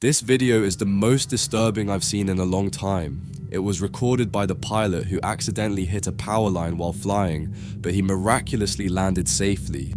This video is the most disturbing I've seen in a long time. It was recorded by the pilot who accidentally hit a power line while flying, but he miraculously landed safely.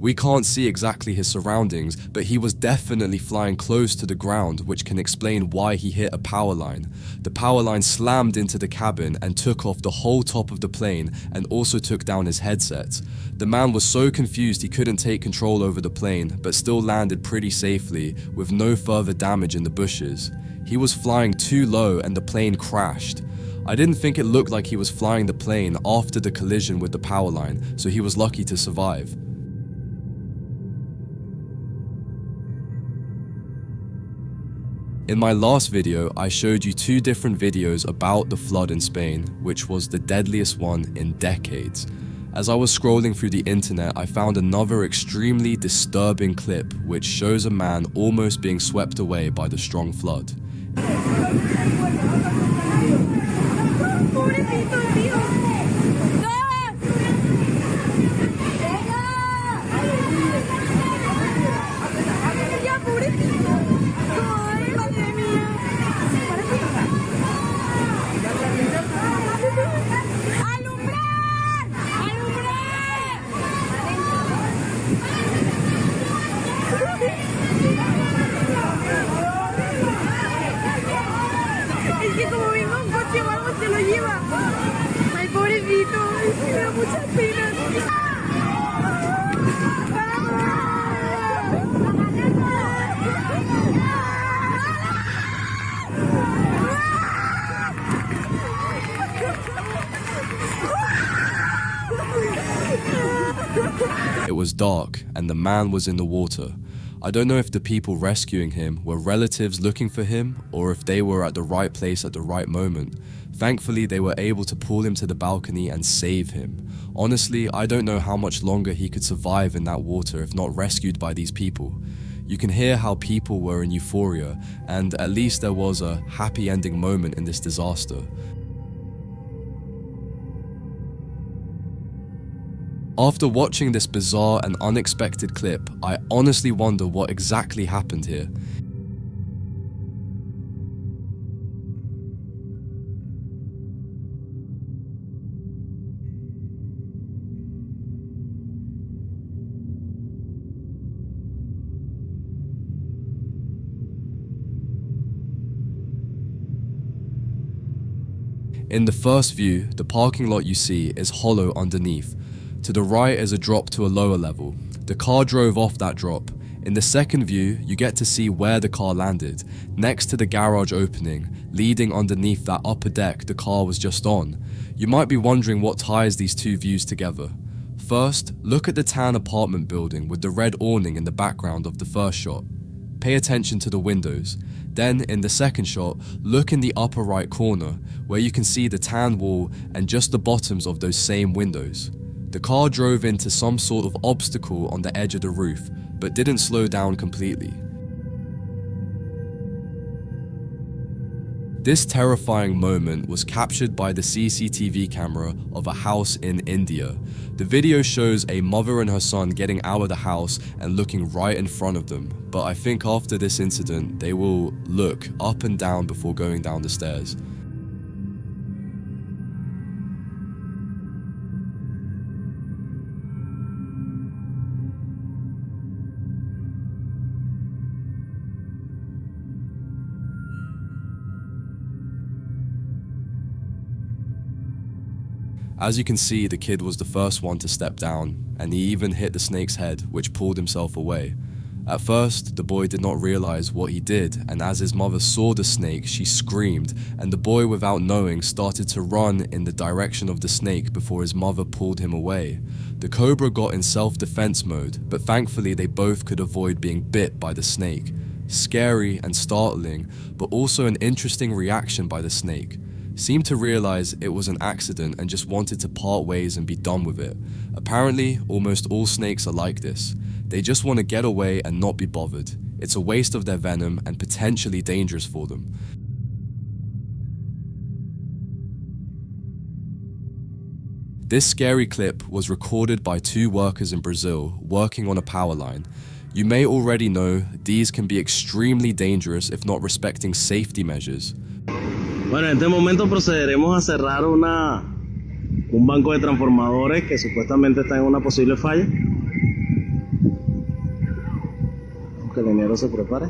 We can't see exactly his surroundings, but he was definitely flying close to the ground, which can explain why he hit a power line. The power line slammed into the cabin and took off the whole top of the plane and also took down his headset. The man was so confused he couldn't take control over the plane, but still landed pretty safely with no further damage in the bushes. He was flying too low and the plane crashed. I didn't think it looked like he was flying the plane after the collision with the power line, so he was lucky to survive. In my last video, I showed you two different videos about the flood in Spain, which was the deadliest one in decades. As I was scrolling through the internet, I found another extremely disturbing clip which shows a man almost being swept away by the strong flood. Es que como venga un coche o algo se lo lleva. Ay, pobrecito, es que me da mucha pena. It was dark and the man was in the water. I don't know if the people rescuing him were relatives looking for him or if they were at the right place at the right moment. Thankfully, they were able to pull him to the balcony and save him. Honestly, I don't know how much longer he could survive in that water if not rescued by these people. You can hear how people were in euphoria, and at least there was a happy ending moment in this disaster. After watching this bizarre and unexpected clip, I honestly wonder what exactly happened here. In the first view, the parking lot you see is hollow underneath. To the right is a drop to a lower level. The car drove off that drop. In the second view, you get to see where the car landed, next to the garage opening, leading underneath that upper deck the car was just on. You might be wondering what ties these two views together. First, look at the tan apartment building with the red awning in the background of the first shot. Pay attention to the windows. Then, in the second shot, look in the upper right corner, where you can see the tan wall and just the bottoms of those same windows. The car drove into some sort of obstacle on the edge of the roof, but didn't slow down completely. This terrifying moment was captured by the CCTV camera of a house in India. The video shows a mother and her son getting out of the house and looking right in front of them, but I think after this incident, they will look up and down before going down the stairs. As you can see, the kid was the first one to step down, and he even hit the snake's head, which pulled himself away. At first, the boy did not realize what he did, and as his mother saw the snake, she screamed, and the boy, without knowing, started to run in the direction of the snake before his mother pulled him away. The cobra got in self-defense mode, but thankfully they both could avoid being bit by the snake. Scary and startling, but also an interesting reaction by the snake. Seemed to realize it was an accident and just wanted to part ways and be done with it. Apparently, almost all snakes are like this. They just want to get away and not be bothered. It's a waste of their venom and potentially dangerous for them. This scary clip was recorded by 2 workers in Brazil working on a power line. You may already know these can be extremely dangerous if not respecting safety measures. Bueno, en este momento procederemos a cerrar un banco de transformadores que supuestamente está en una posible falla. Que el ingeniero se prepare.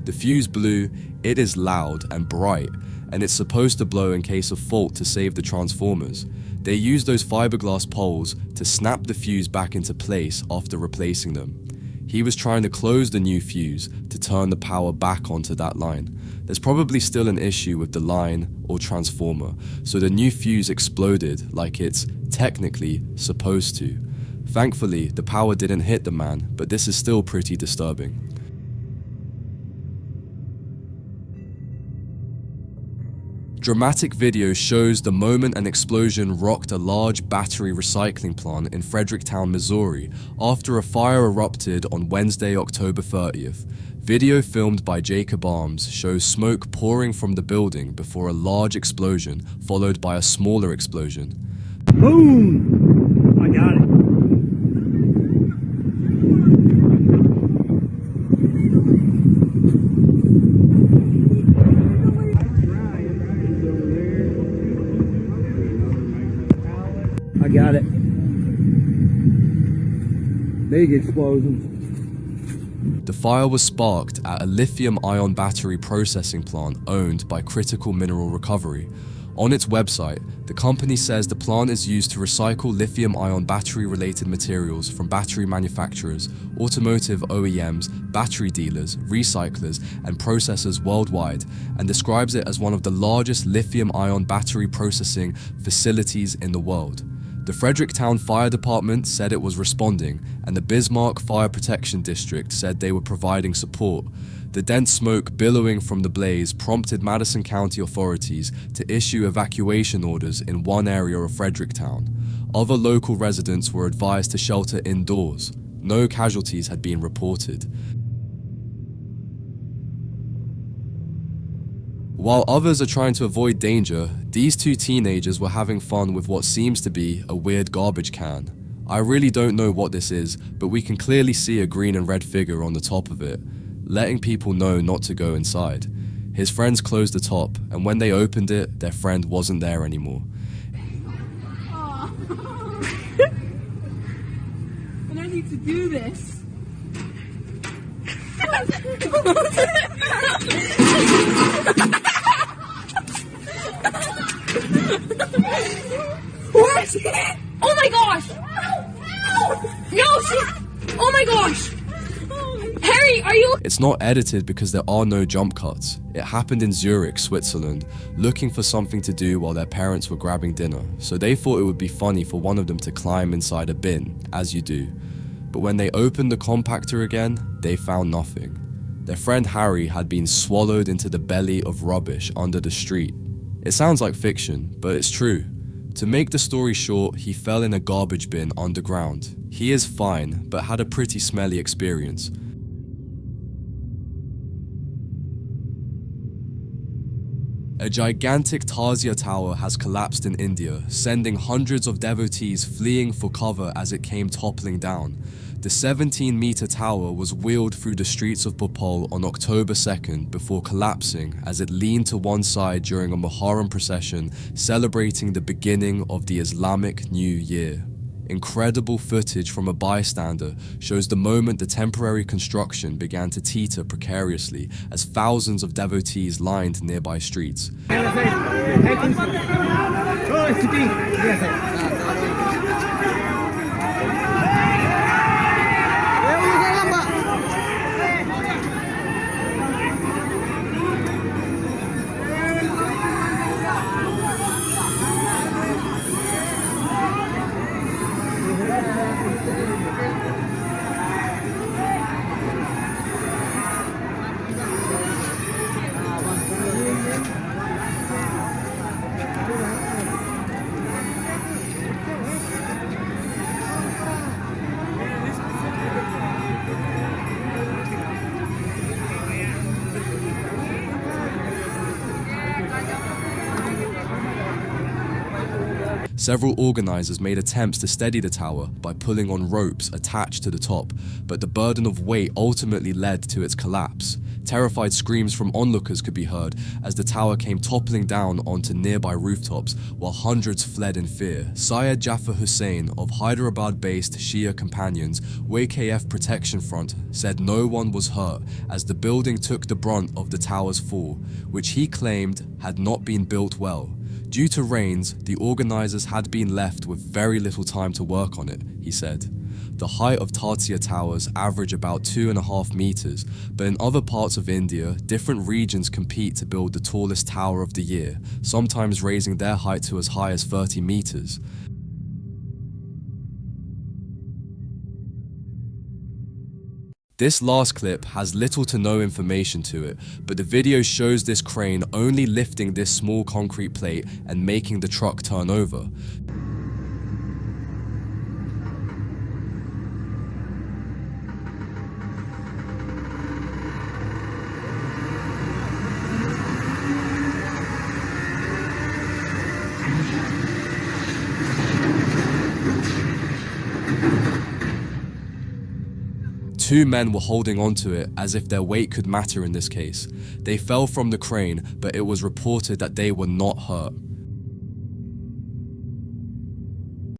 The fuse blew. It is loud and bright, and it's supposed to blow in case of fault to save the transformers. They use those fiberglass poles to snap the fuse back into place after replacing them. He was trying to close the new fuse to turn the power back onto that line. There's probably still an issue with the line or transformer, so the new fuse exploded like it's technically supposed to. Thankfully, the power didn't hit the man, but this is still pretty disturbing. Dramatic video shows the moment an explosion rocked a large battery recycling plant in Fredericktown, Missouri, after a fire erupted on Wednesday, October 30th. Video filmed by Jacob Arms shows smoke pouring from the building before a large explosion, followed by a smaller explosion. Boom! I got it. I got it. Big explosion. The fire was sparked at a lithium-ion battery processing plant owned by Critical Mineral Recovery. On its website, the company says the plant is used to recycle lithium-ion battery-related materials from battery manufacturers, automotive OEMs, battery dealers, recyclers, and processors worldwide, and describes it as one of the largest lithium-ion battery processing facilities in the world. The Fredericktown Fire Department said it was responding, and the Bismarck Fire Protection District said they were providing support. The dense smoke billowing from the blaze prompted Madison County authorities to issue evacuation orders in one area of Fredericktown. Other local residents were advised to shelter indoors. No casualties had been reported. While others are trying to avoid danger, these 2 teenagers were having fun with what seems to be a weird garbage can. I really don't know what this is, but we can clearly see a green and red figure on the top of it, letting people know not to go inside. His friends closed the top, and when they opened it, their friend wasn't there anymore. And I need to do this. Where is she? Oh my gosh! No, she's... Oh my gosh! Harry, are you... It's not edited because there are no jump cuts. It happened in Zurich, Switzerland, looking for something to do while their parents were grabbing dinner, so they thought it would be funny for one of them to climb inside a bin, as you do. But when they opened the compactor again, they found nothing. Their friend Harry had been swallowed into the belly of rubbish under the street. It sounds like fiction, but it's true. To make the story short, he fell in a garbage bin underground. He is fine, but had a pretty smelly experience. A gigantic Tazia tower has collapsed in India, sending hundreds of devotees fleeing for cover as it came toppling down. The 17-meter tower was wheeled through the streets of Bhopal on October 2nd before collapsing as it leaned to one side during a Muharram procession celebrating the beginning of the Islamic New Year. Incredible footage from a bystander shows the moment the temporary construction began to teeter precariously as thousands of devotees lined nearby streets. Several organizers made attempts to steady the tower by pulling on ropes attached to the top, but the burden of weight ultimately led to its collapse. Terrified screams from onlookers could be heard as the tower came toppling down onto nearby rooftops, while hundreds fled in fear. Syed Jafar Hussain of Hyderabad-based Shia Companions YKF Protection Front said no one was hurt as the building took the brunt of the tower's fall, which he claimed had not been built well. Due to rains, the organizers had been left with very little time to work on it, he said. The height of Tatia towers average about 2.5 meters, but in other parts of India, different regions compete to build the tallest tower of the year, sometimes raising their height to as high as 30 meters. This last clip has little to no information to it, but the video shows this crane only lifting this small concrete plate and making the truck turn over. Two men were holding onto it as if their weight could matter in this case. They fell from the crane, but it was reported that they were not hurt.